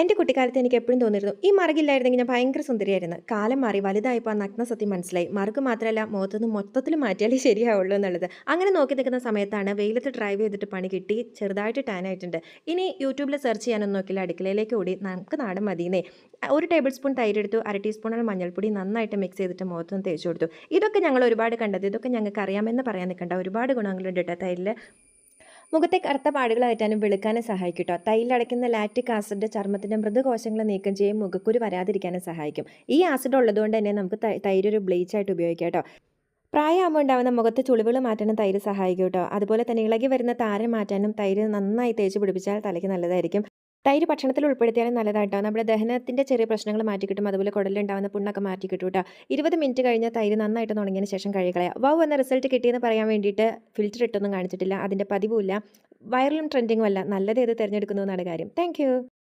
എൻ്റെ കുട്ടിക്കാലത്ത് എനിക്ക് എപ്പോഴും തോന്നിയിരുന്നു ഈ മറുകില്ലായിരുന്നെങ്കിൽ ഞാൻ ഭയങ്കര സുന്ദരിയായിരുന്നു. കാലം മാറി വലുതായപ്പോൾ ആ നഗ്ന സത്യം മനസ്സിലായി. മറുക് മാത്രമല്ല മുഖത്തുനിന്ന് മൊത്തത്തിൽ മാറ്റിയാലേ ശരിയാവുള്ളൂ എന്നുള്ളത്. അങ്ങനെ നോക്കി നിൽക്കുന്ന സമയത്താണ് വെയിലത്ത് ഡ്രൈവ് ചെയ്തിട്ട് പണി കിട്ടി ചെറുതായിട്ട് ടാൻ ആയിട്ടുണ്ട്. ഇനി യൂട്യൂബിൽ സെർച്ച് ചെയ്യാനൊന്നും നോക്കില്ല, അടുക്കളയിലേക്ക് ഓടി നമുക്ക് നാടൻ മതിയെന്നേ. ഒരു ടേബിൾ സ്പൂൺ തൈര് എടുത്തു, അര ടീസ്പൂണോളം മഞ്ഞൾപ്പൊടി നന്നായിട്ട് മിക്സ് ചെയ്തിട്ട് മുഖത്തൊന്ന് തേച്ച് കൊടുത്തു. ഇതൊക്കെ ഞങ്ങൾ ഒരുപാട് കണ്ടത്, ഇതൊക്കെ ഞങ്ങൾക്ക് അറിയാമെന്ന് പറയാൻ നിൽക്കണ്ട, ഒരുപാട് ഗുണങ്ങളുണ്ട് കേട്ടോ തൈരിൽ. മുഖത്തെ കറുത്ത പാടുകൾ അകറ്റാനും വെളുക്കാനും സഹായിക്കും കേട്ടോ. തൈലടയ്ക്കുന്ന ലാക്റ്റിക് ആസിഡ് ചർമ്മത്തിൻ്റെ മൃദുകോശങ്ങൾ നീക്കം ചെയ്യും, മുഖക്കുരു വരാതിരിക്കാനും സഹായിക്കും. ഈ ആസിഡ് ഉള്ളതുകൊണ്ട് തന്നെ നമുക്ക് തൈര് ഒരു ബ്ലീച്ച് ആയിട്ട് ഉപയോഗിക്കാം കേട്ടോ. പ്രായമാകുമ്പോൾ ഉണ്ടാകുന്ന മുഖത്ത് ചുളിവുകൾ മാറ്റാനും തൈര് സഹായിക്കും കേട്ടോ. അതുപോലെ തന്നെ ഇളകി വരുന്ന താരൻ മാറ്റാനും തൈര് നന്നായി തേച്ച് പിടിപ്പിച്ചാൽ തലയ്ക്ക് നല്ലതായിരിക്കും. തൈര് ഭക്ഷണത്തിൽ ഉൾപ്പെടുത്തിയാലും നല്ലതായിട്ടോ. നമ്മുടെ ദഹനത്തിൻ്റെ ചെറിയ പ്രശ്നങ്ങൾ മാറ്റി കിട്ടും. അതുപോലെ കുടലുണ്ടാകുന്ന പുണ്ണൊക്കെ മാറ്റി കിട്ടും കേട്ടോ. 20 മിനിറ്റ് കഴിഞ്ഞാൽ തൈര് നന്നായിട്ട് ഉണങ്ങിയതിന് ശേഷം കഴുകിക്കളയാം. വൗ എന്ന റിസൾട്ട് കിട്ടിയെന്ന് പറയാൻ വേണ്ടിയിട്ട് ഫിൽറ്റർ ഇട്ടൊന്നും കാണിച്ചിട്ടില്ല, അതിൻ്റെ പതിവുമില്ല. വൈറലും ട്രെൻഡിങ്ങും അല്ല, നല്ലത് ഏത് തിരഞ്ഞെടുക്കുന്നു എന്നാണ് കാര്യം. താങ്ക്